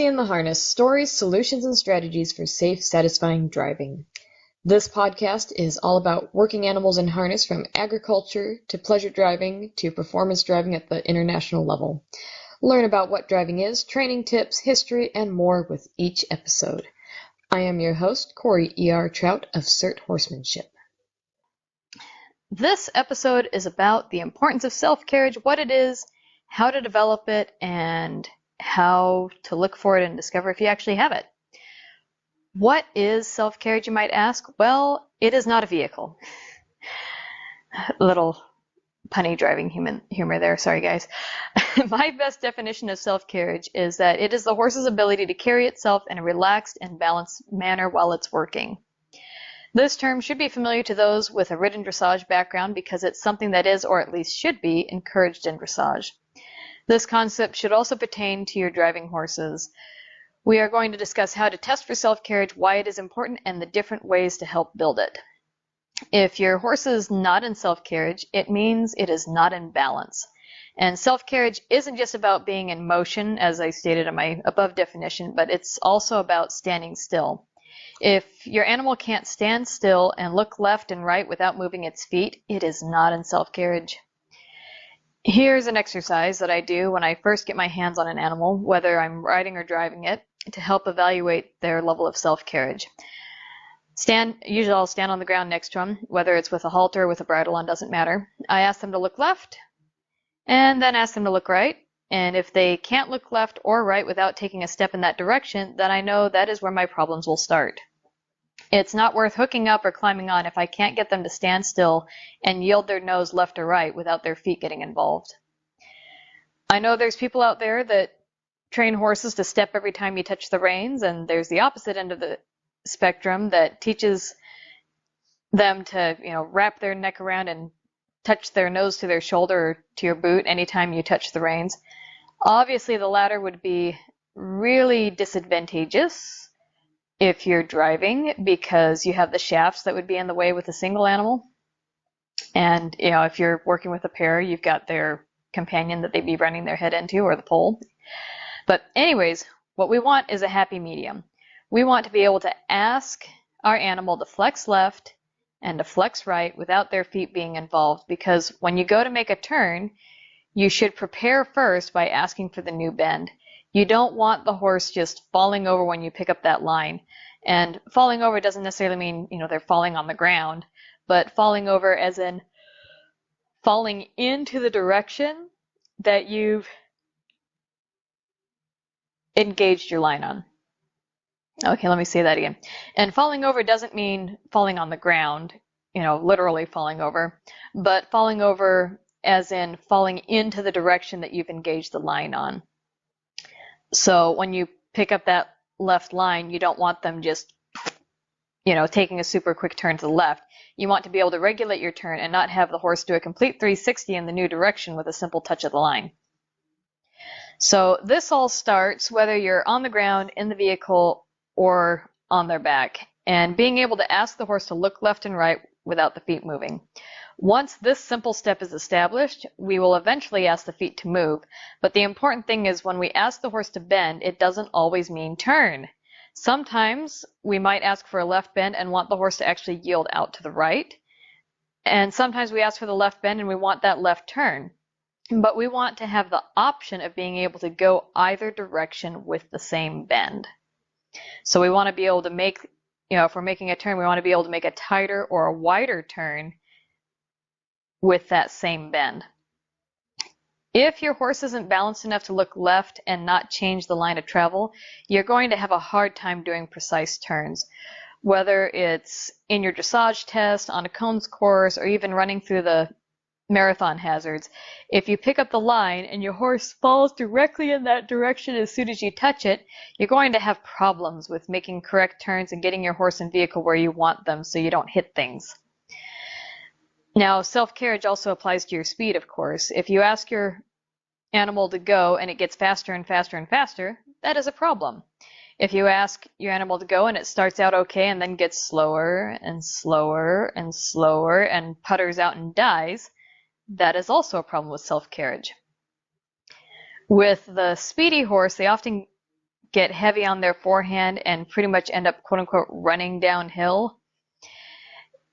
in the Harness: Stories, Solutions, and Strategies for Safe, Satisfying Driving. This podcast is all about working animals in harness, from agriculture to pleasure driving to performance driving at the international level. Learn about what driving is, training tips, history, and more with each episode. I am your host, Corey E.R. Trout of CERT Horsemanship. This episode is about the importance of self-carriage, what it is, how to develop it, and how to look for it and discover if you actually have it. What is self-carriage, you might ask? Well, it is not a vehicle. Little punny driving humor there, sorry guys. My best definition of self-carriage is that it is the horse's ability to carry itself in a relaxed and balanced manner while it's working. This term should be familiar to those with a ridden dressage background because it's something that is, or at least should be, encouraged in dressage. This concept should also pertain to your driving horses. We are going to discuss how to test for self-carriage, why it is important, and the different ways to help build it. If your horse is not in self-carriage, it means it is not in balance. And self-carriage isn't just about being in motion, as I stated in my above definition, but it's also about standing still. If your animal can't stand still and look left and right without moving its feet, it is not in self-carriage. Here's an exercise that I do when I first get my hands on an animal, whether I'm riding or driving it, to help evaluate their level of self-carriage. Usually I'll stand on the ground next to them, whether it's with a halter or with a bridle on, doesn't matter. I ask them to look left, and then ask them to look right. And if they can't look left or right without taking a step in that direction, then I know that is where my problems will start. It's not worth hooking up or climbing on if I can't get them to stand still and yield their nose left or right without their feet getting involved. I know there's people out there that train horses to step every time you touch the reins, and there's the opposite end of the spectrum that teaches them to, wrap their neck around and touch their nose to their shoulder or to your boot anytime you touch the reins. Obviously, the latter would be really disadvantageous if you're driving, because you have the shafts that would be in the way with a single animal. And, if you're working with a pair, you've got their companion that they'd be running their head into, or the pole. But anyways, what we want is a happy medium. We want to be able to ask our animal to flex left and to flex right without their feet being involved, because when you go to make a turn, you should prepare first by asking for the new bend. You don't want the horse just falling over when you pick up that line. And falling over doesn't necessarily mean, they're falling on the ground, but falling over as in falling into the direction that you've engaged your line on. Okay, let me say that again. And falling over doesn't mean falling on the ground, literally falling over, but falling over as in falling into the direction that you've engaged the line on. So when you pick up that left line, you don't want them just, taking a super quick turn to the left. You want to be able to regulate your turn and not have the horse do a complete 360 in the new direction with a simple touch of the line. So this all starts whether you're on the ground, in the vehicle, or on their back, and being able to ask the horse to look left and right without the feet moving. Once this simple step is established, we will eventually ask the feet to move, but the important thing is when we ask the horse to bend, it doesn't always mean turn. Sometimes we might ask for a left bend and want the horse to actually yield out to the right, and sometimes we ask for the left bend and we want that left turn. But we want to have the option of being able to go either direction with the same bend. So we want to be able to make, if we're making a turn, we want to be able to make a tighter or a wider turn with that same bend. If your horse isn't balanced enough to look left and not change the line of travel, you're going to have a hard time doing precise turns. Whether it's in your dressage test, on a cones course, or even running through the marathon hazards, if you pick up the line and your horse falls directly in that direction as soon as you touch it, you're going to have problems with making correct turns and getting your horse and vehicle where you want them so you don't hit things. Now, self-carriage also applies to your speed, of course. If you ask your animal to go and it gets faster and faster and faster, that is a problem. If you ask your animal to go and it starts out okay and then gets slower and slower and slower and putters out and dies, that is also a problem with self-carriage. With the speedy horse, they often get heavy on their forehand and pretty much end up quote unquote running downhill.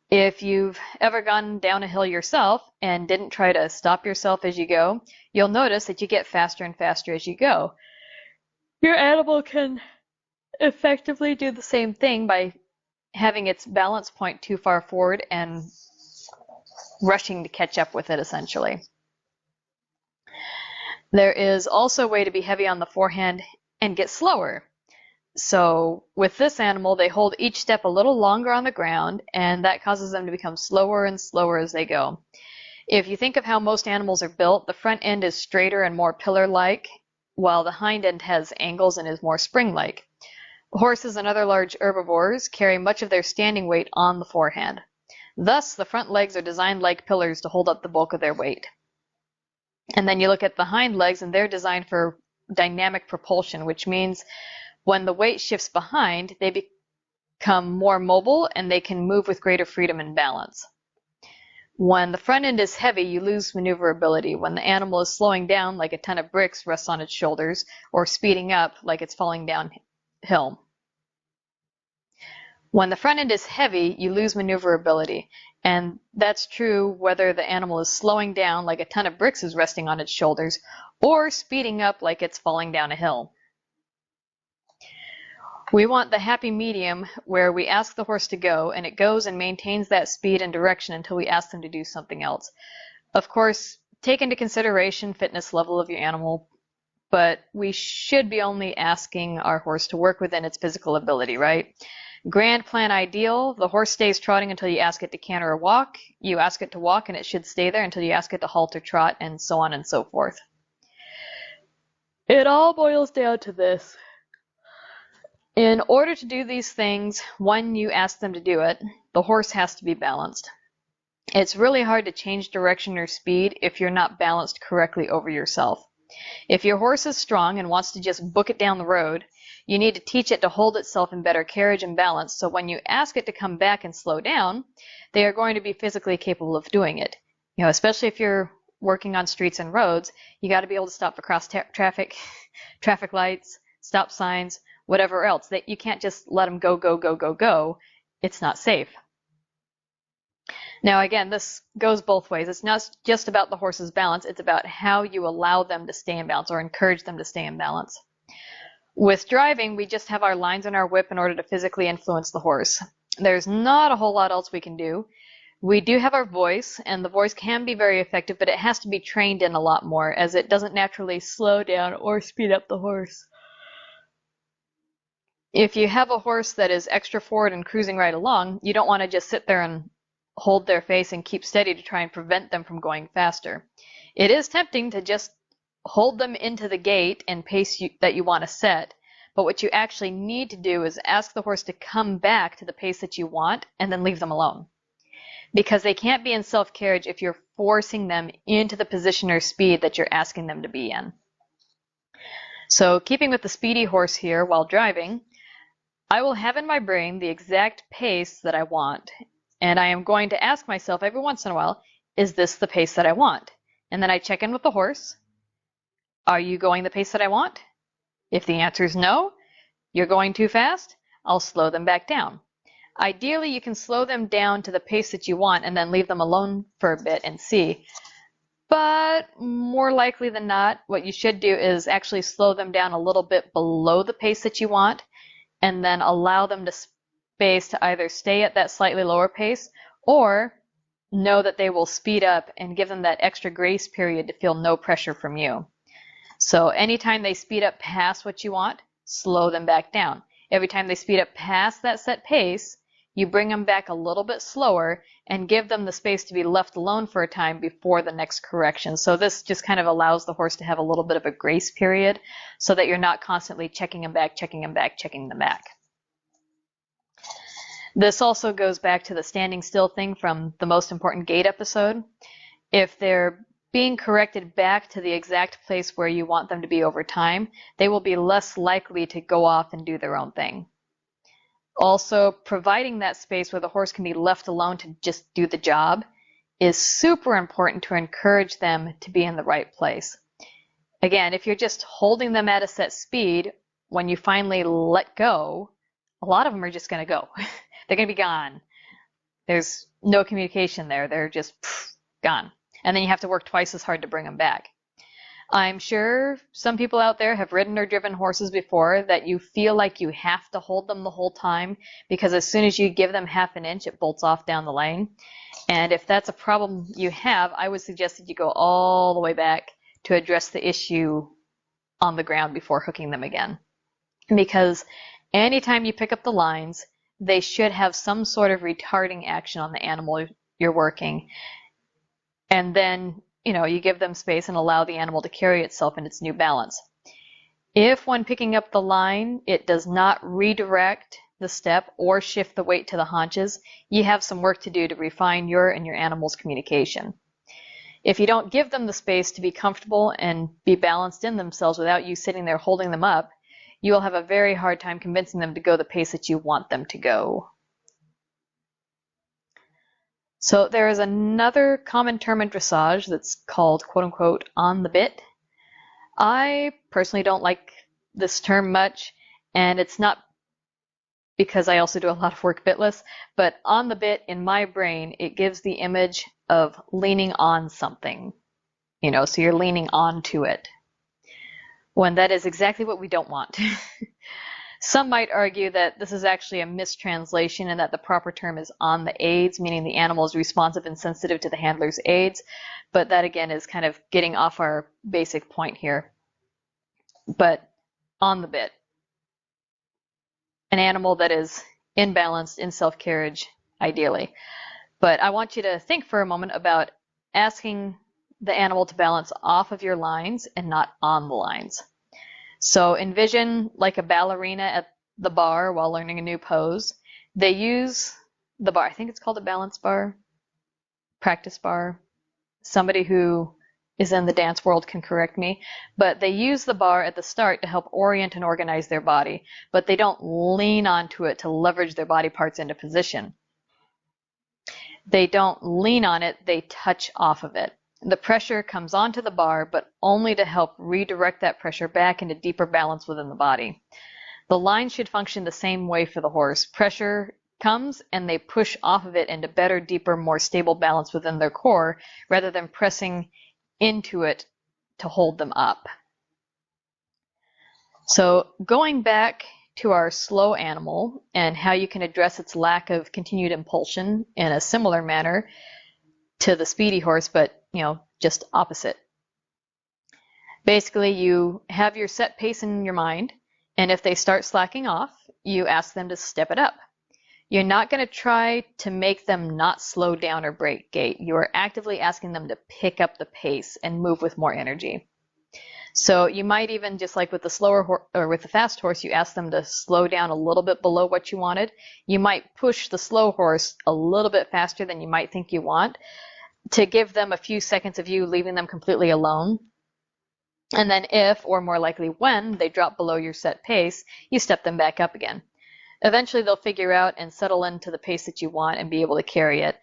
If you've ever gone down a hill yourself and didn't try to stop yourself as you go, you'll notice that you get faster and faster as you go. Your animal can effectively do the same thing by having its balance point too far forward and rushing to catch up with it, essentially. There is also a way to be heavy on the forehand and get slower. So with this animal, they hold each step a little longer on the ground, and that causes them to become slower and slower as they go. If you think of how most animals are built, the front end is straighter and more pillar-like, while the hind end has angles and is more spring-like. Horses and other large herbivores carry much of their standing weight on the forehand. Thus, the front legs are designed like pillars to hold up the bulk of their weight. And then you look at the hind legs, and they're designed for dynamic propulsion, which means when the weight shifts behind, they become more mobile and they can move with greater freedom and balance. When the front end is heavy, you lose maneuverability. When the animal is slowing down like a ton of bricks rests on its shoulders, or speeding up like it's falling downhill. When the front end is heavy, you lose maneuverability. And that's true whether the animal is slowing down like a ton of bricks is resting on its shoulders, or speeding up like it's falling down a hill. We want the happy medium where we ask the horse to go, and it goes and maintains that speed and direction until we ask them to do something else. Of course, take into consideration fitness level of your animal, but we should be only asking our horse to work within its physical ability, right? Grand plan ideal, the horse stays trotting until you ask it to canter or walk. You ask it to walk and it should stay there until you ask it to halt or trot, and so on and so forth. It all boils down to this. In order to do these things, when you ask them to do it, the horse has to be balanced. It's really hard to change direction or speed if you're not balanced correctly over yourself. If your horse is strong and wants to just book it down the road, you need to teach it to hold itself in better carriage and balance, so when you ask it to come back and slow down, they are going to be physically capable of doing it. Especially if you're working on streets and roads, you got to be able to stop across traffic lights, stop signs, whatever else. That you can't just let them go, go, go, go, go. It's not safe. Now again, this goes both ways. It's not just about the horse's balance, it's about how you allow them to stay in balance or encourage them to stay in balance. With driving, we just have our lines in our whip in order to physically influence the horse. There's not a whole lot else we can do. We do have our voice, and the voice can be very effective, but it has to be trained in a lot more, as it doesn't naturally slow down or speed up the horse. If you have a horse that is extra forward and cruising right along, you don't want to just sit there and hold their face and keep steady to try and prevent them from going faster. It is tempting to just hold them into the gait and pace that you want to set, but what you actually need to do is ask the horse to come back to the pace that you want and then leave them alone. Because they can't be in self-carriage if you're forcing them into the position or speed that you're asking them to be in. So keeping with the speedy horse here while driving, I will have in my brain the exact pace that I want, and I am going to ask myself every once in a while, is this the pace that I want? And then I check in with the horse. Are you going the pace that I want? If the answer is no, you're going too fast, I'll slow them back down. Ideally, you can slow them down to the pace that you want and then leave them alone for a bit and see. But more likely than not, what you should do is actually slow them down a little bit below the pace that you want, and then allow them to space to either stay at that slightly lower pace or know that they will speed up, and give them that extra grace period to feel no pressure from you. So anytime they speed up past what you want, slow them back down. Every time they speed up past that set pace, you bring them back a little bit slower and give them the space to be left alone for a time before the next correction. So this just kind of allows the horse to have a little bit of a grace period so that you're not constantly checking them back, checking them back, checking them back. This also goes back to the standing still thing from the most important gait episode. If they're being corrected back to the exact place where you want them to be over time, they will be less likely to go off and do their own thing. Also, providing that space where the horse can be left alone to just do the job is super important to encourage them to be in the right place. Again, if you're just holding them at a set speed when you finally let go, a lot of them are just going to go. They're going to be gone. There's no communication there. They're just gone. And then you have to work twice as hard to bring them back. I'm sure some people out there have ridden or driven horses before that you feel like you have to hold them the whole time because as soon as you give them half an inch, it bolts off down the lane. And if that's a problem you have, I would suggest that you go all the way back to address the issue on the ground before hooking them again. Because anytime you pick up the lines, they should have some sort of retarding action on the animal you're working. And then, you give them space and allow the animal to carry itself in its new balance. If when picking up the line, it does not redirect the step or shift the weight to the haunches, you have some work to do to refine your and your animal's communication. If you don't give them the space to be comfortable and be balanced in themselves without you sitting there holding them up, you will have a very hard time convincing them to go the pace that you want them to go. So there is another common term in dressage that's called quote-unquote on the bit. I personally don't like this term much, and it's not because I also do a lot of work bitless, but on the bit in my brain, it gives the image of leaning on something, so you're leaning onto it, when that is exactly what we don't want. Some might argue that this is actually a mistranslation and that the proper term is on the aids, meaning the animal is responsive and sensitive to the handler's aids, but that again is kind of getting off our basic point here. But on the bit, an animal that is imbalanced in self-carriage, ideally. But I want you to think for a moment about asking the animal to balance off of your lines and not on the lines. So envision like a ballerina at the bar while learning a new pose. They use the bar, I think it's called a balance bar, practice bar. Somebody who is in the dance world can correct me, but they use the bar at the start to help orient and organize their body, but they don't lean onto it to leverage their body parts into position. They don't lean on it, they touch off of it. The pressure comes onto the bar, but only to help redirect that pressure back into deeper balance within the body. The line should function the same way for the horse. Pressure comes and they push off of it into better, deeper, more stable balance within their core, rather than pressing into it to hold them up. So going back to our slow animal and how you can address its lack of continued impulsion in a similar manner to the speedy horse, but just opposite. Basically, you have your set pace in your mind, and if they start slacking off, you ask them to step it up. You're not going to try to make them not slow down or break gait. You are actively asking them to pick up the pace and move with more energy. So you might even, just like with the slower or with the fast horse, you ask them to slow down a little bit below what you wanted. You might push the slow horse a little bit faster than you might think you want, to give them a few seconds of you leaving them completely alone. And then if, or more likely when, they drop below your set pace, you step them back up again. Eventually they'll figure out and settle into the pace that you want and be able to carry it.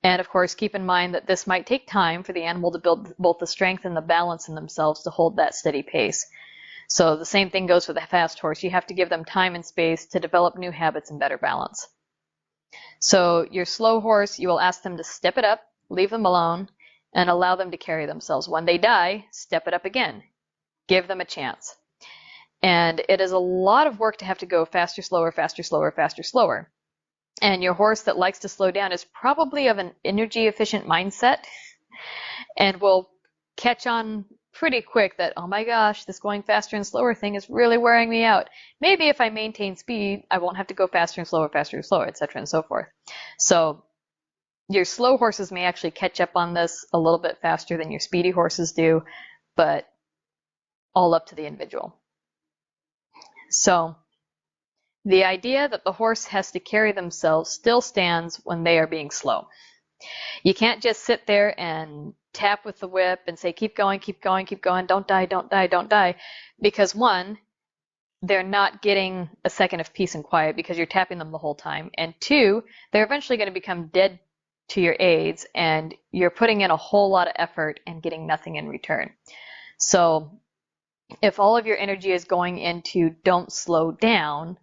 And of course, keep in mind that this might take time for the animal to build both the strength and the balance in themselves to hold that steady pace. So the same thing goes for the fast horse. You have to give them time and space to develop new habits and better balance. So your slow horse, you will ask them to step it up, leave them alone, and allow them to carry themselves. When they die, step it up again. Give them a chance. And it is a lot of work to have to go faster, slower, faster, slower, faster, slower. And your horse that likes to slow down is probably of an energy efficient mindset and will catch on pretty quick that, oh my gosh, this going faster and slower thing is really wearing me out. Maybe if I maintain speed, I won't have to go faster and slower, etc. and so forth. So your slow horses may actually catch up on this a little bit faster than your speedy horses do, but all up to the individual. So the idea that the horse has to carry themselves still stands when they are being slow. You can't just sit there and tap with the whip and say, keep going, keep going, keep going, don't die, don't die, don't die. Because one, they're not getting a second of peace and quiet because you're tapping them the whole time. And two, they're eventually going to become dead to your aids and you're putting in a whole lot of effort and getting nothing in return. So if all of your energy is going into don't slow down,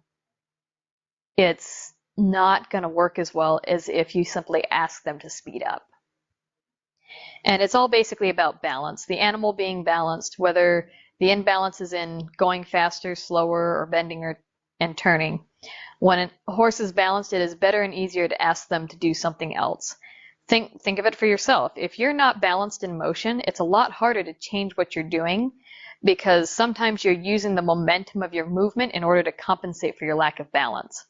it's not going to work as well as if you simply ask them to speed up. And it's all basically about balance. The animal being balanced, whether the imbalance is in going faster, slower, or bending and turning. When a horse is balanced, it is better and easier to ask them to do something else. Think of it for yourself. If you're not balanced in motion, it's a lot harder to change what you're doing because sometimes you're using the momentum of your movement in order to compensate for your lack of balance.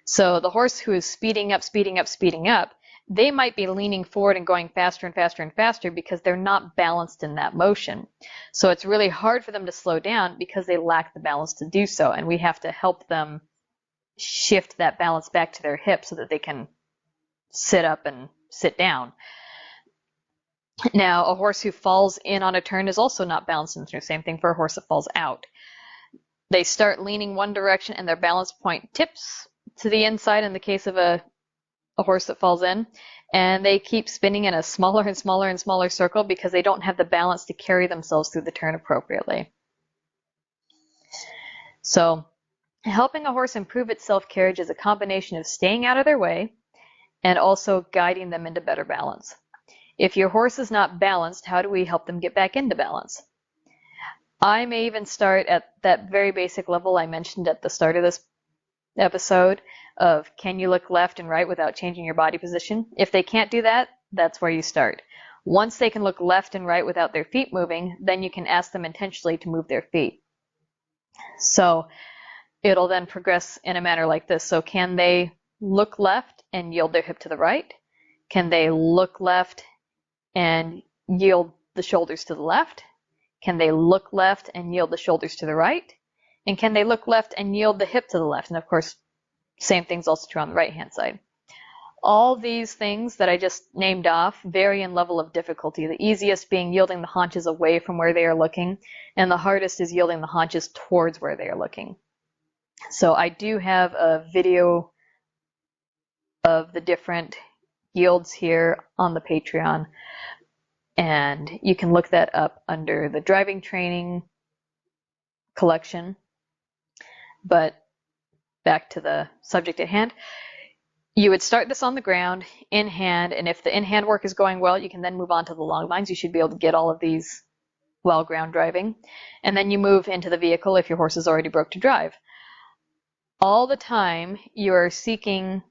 So the horse who is speeding up, they might be leaning forward and going faster and faster and faster because they're not balanced in that motion. So it's really hard for them to slow down because they lack the balance to do so, and we have to help them shift that balance back to their hips so that they can sit up and sit down. Now, a horse who falls in on a turn is also not balanced in the turn. Same thing for a horse that falls out. They start leaning one direction and their balance point tips to the inside in the case of a horse that falls in, and they keep spinning in a smaller and smaller and smaller circle because they don't have the balance to carry themselves through the turn appropriately. So, helping a horse improve its self-carriage is a combination of staying out of their way and also guiding them into better balance. If your horse is not balanced, how do we help them get back into balance? I may even start at that very basic level I mentioned at the start of this episode of can you look left and right without changing your body position? If they can't do that, that's where you start. Once they can look left and right without their feet moving, then you can ask them intentionally to move their feet. So it'll then progress in a manner like this. So can they look left and yield their hip to the right? Can they look left and yield the shoulders to the left? Can they look left and yield the shoulders to the right? And can they look left and yield the hip to the left? And of course, same thing's also true on the right-hand side. All these things that I just named off vary in level of difficulty, the easiest being yielding the haunches away from where they are looking, and the hardest is yielding the haunches towards where they are looking. So I do have a video of the different yields here on the Patreon, and you can look that up under the driving training collection. But back to the subject at hand. You would start this on the ground, in hand, and if the in-hand work is going well, you can then move on to the long lines. You should be able to get all of these while ground driving. And then you move into the vehicle if your horse is already broke to drive. All the time, you are seeking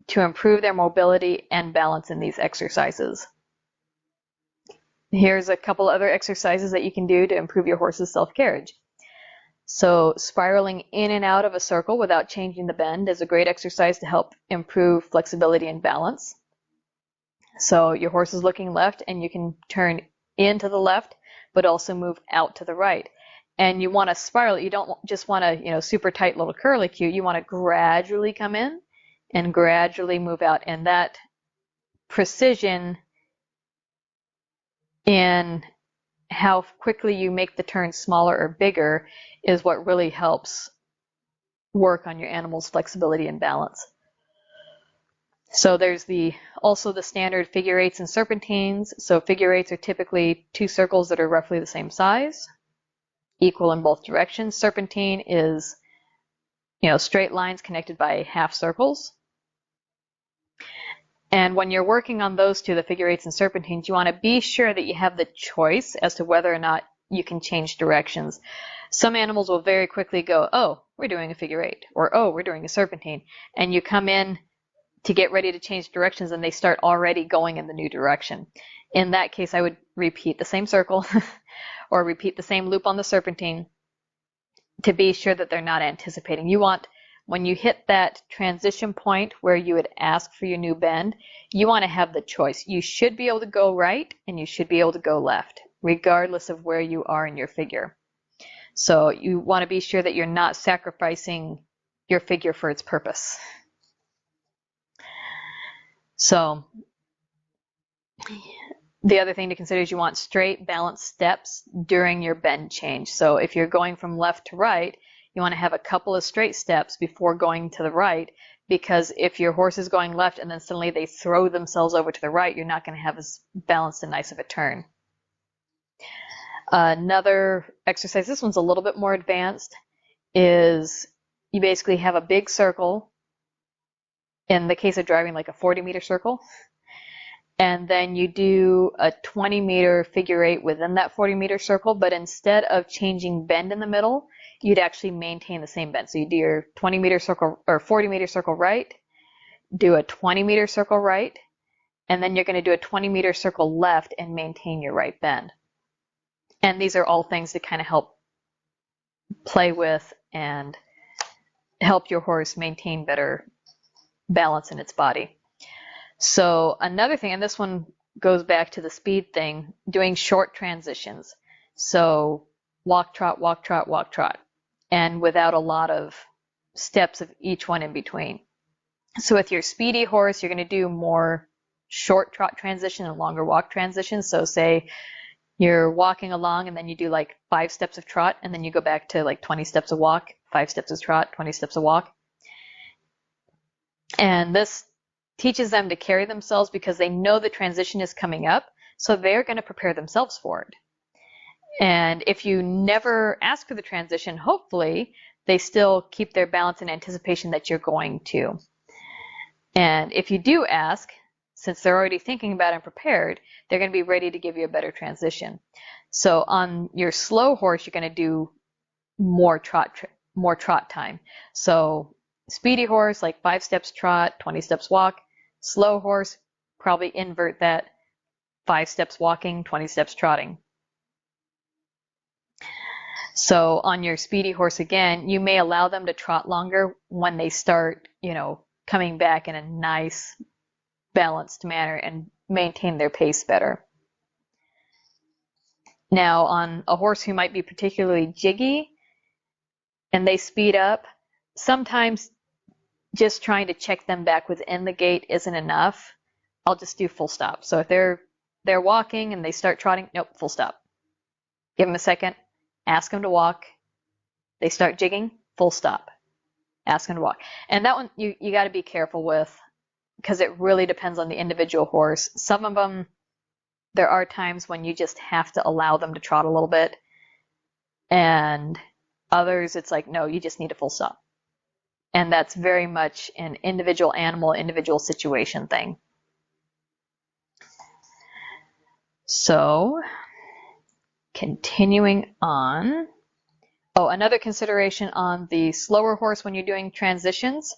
to improve their mobility and balance in these exercises. Here's a couple other exercises that you can do to improve your horse's self-carriage. So spiraling in and out of a circle without changing the bend is a great exercise to help improve flexibility and balance. So your horse is looking left and you can turn into the left, but also move out to the right. And you want to spiral. You don't just want a super tight little curlicue. You want to gradually come in and gradually move out. And that precision in how quickly you make the turn smaller or bigger is what really helps work on your animal's flexibility and balance. So there's also the standard figure eights and serpentines. So figure eights are typically two circles that are roughly the same size, equal in both directions. Serpentine is, straight lines connected by half circles. And when you're working on those two, the figure eights and serpentines, you want to be sure that you have the choice as to whether or not you can change directions. Some animals will very quickly go, oh, we're doing a figure eight, or oh, we're doing a serpentine. And you come in to get ready to change directions and they start already going in the new direction. In that case, I would repeat the same circle or repeat the same loop on the serpentine to be sure that they're not anticipating. You want, when you hit that transition point where you would ask for your new bend, you want to have the choice. You should be able to go right and you should be able to go left, regardless of where you are in your figure. So you want to be sure that you're not sacrificing your figure for its purpose. So the other thing to consider is you want straight, balanced steps during your bend change. So if you're going from left to right, you want to have a couple of straight steps before going to the right, because if your horse is going left and then suddenly they throw themselves over to the right, you're not going to have as balanced and nice of a turn. Another exercise, this one's a little bit more advanced, is you basically have a big circle, in the case of driving, like a 40-meter circle, and then you do a 20-meter figure eight within that 40-meter circle, but instead of changing bend in the middle, you'd actually maintain the same bend. So you do your 20-meter circle or 40-meter circle right, do a 20-meter circle right, and then you're going to do a 20-meter circle left and maintain your right bend. And these are all things to kind of help play with and help your horse maintain better balance in its body. So another thing, and this one goes back to the speed thing, doing short transitions. So walk, trot, walk, trot, walk, trot, and without a lot of steps of each one in between. So with your speedy horse, you're going to do more short trot transition and longer walk transitions. So say you're walking along and then you do like 5 steps of trot and then you go back to like 20 steps of walk, 5 steps of trot, 20 steps of walk. And this teaches them to carry themselves because they know the transition is coming up, so they're going to prepare themselves for it. And if you never ask for the transition, hopefully they still keep their balance in anticipation that you're going to. And if you do ask, since they're already thinking about it and prepared, they're going to be ready to give you a better transition. So on your slow horse, you're going to do more trot time. So speedy horse, like 5 steps trot, 20 steps walk. Slow horse, probably invert that, 5 steps walking, 20 steps trotting. So on your speedy horse, again, you may allow them to trot longer when they start, coming back in a nice, balanced manner and maintain their pace better. Now, on a horse who might be particularly jiggy and they speed up, sometimes just trying to check them back within the gait isn't enough. I'll just do full stop. So if they're walking and they start trotting, nope, full stop. Give them a second, ask them to walk. They start jigging, full stop. Ask them to walk. And that one you got to be careful with because it really depends on the individual horse. Some of them, there are times when you just have to allow them to trot a little bit. And others, it's like, no, you just need a full stop. And that's very much an individual animal, individual situation thing. So, continuing on. Oh, another consideration on the slower horse when you're doing transitions,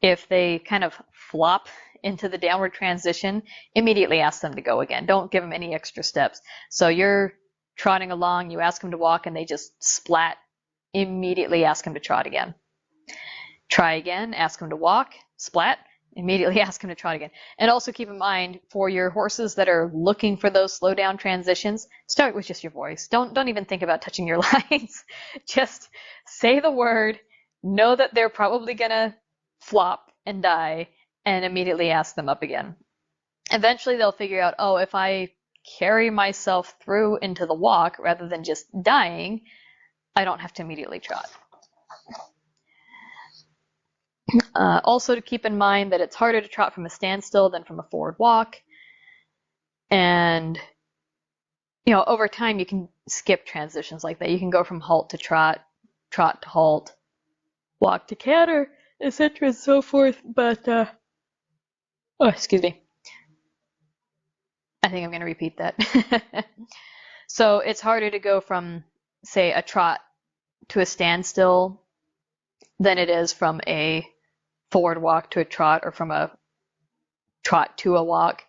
if they kind of flop into the downward transition, immediately ask them to go again. Don't give them any extra steps. So you're trotting along, you ask them to walk, and they just splat, immediately ask them to trot again. Try again, ask them to walk, splat, immediately ask them to trot again. And also keep in mind, for your horses that are looking for those slow down transitions, start with just your voice. Don't even think about touching your lines. Just say the word, know that they're probably gonna flop and die, and immediately ask them up again. Eventually they'll figure out, oh, if I carry myself through into the walk rather than just dying, I don't have to immediately trot. Also to keep in mind that it's harder to trot from a standstill than from a forward walk. And, over time you can skip transitions like that. You can go from halt to trot, trot to halt, walk to canter, etc. and so forth. But, excuse me. I think I'm going to repeat that. So it's harder to go from, say, a trot to a standstill than it is from a forward walk to a trot or from a trot to a walk.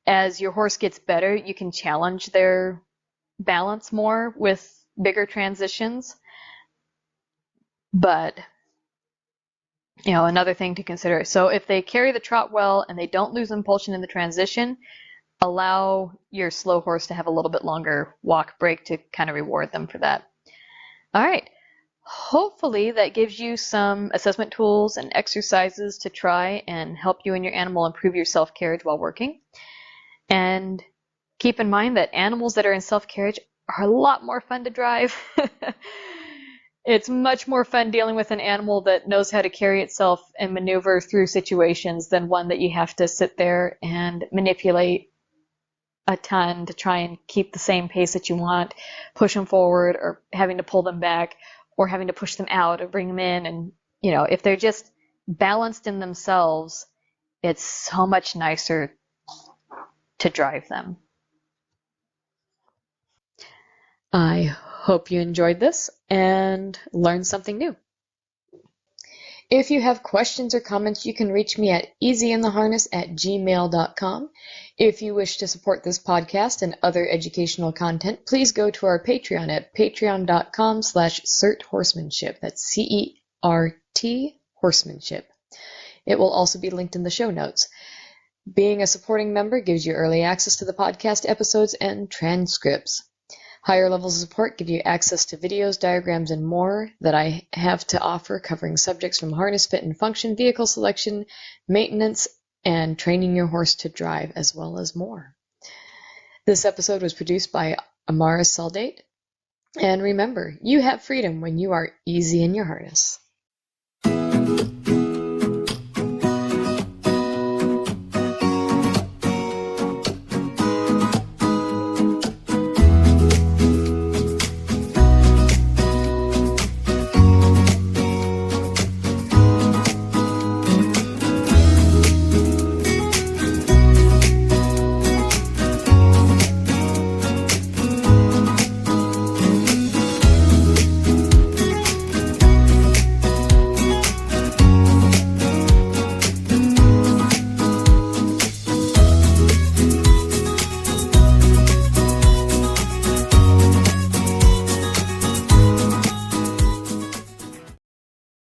As your horse gets better, you can challenge their balance more with bigger transitions. But, another thing to consider. So if they carry the trot well and they don't lose impulsion in the transition, allow your slow horse to have a little bit longer walk break to kind of reward them for that. All right. Hopefully that gives you some assessment tools and exercises to try and help you and your animal improve your self-carriage while working. And keep in mind that animals that are in self-carriage are a lot more fun to drive. It's much more fun dealing with an animal that knows how to carry itself and maneuver through situations than one that you have to sit there and manipulate a ton to try and keep the same pace that you want, push them forward, or having to pull them back, or having to push them out or bring them in. And, if they're just balanced in themselves, it's so much nicer to drive them. I hope you enjoyed this and learned something new. If you have questions or comments, you can reach me at easyintheharness@gmail.com. If you wish to support this podcast and other educational content, please go to our Patreon at patreon.com/certhorsemanship. That's CERT horsemanship. It will also be linked in the show notes. Being a supporting member gives you early access to the podcast episodes and transcripts. Higher levels of support give you access to videos, diagrams, and more that I have to offer, covering subjects from harness fit and function, vehicle selection, maintenance, and training your horse to drive, as well as more. This episode was produced by Amara Saldate. And remember, you have freedom when you are easy in your harness.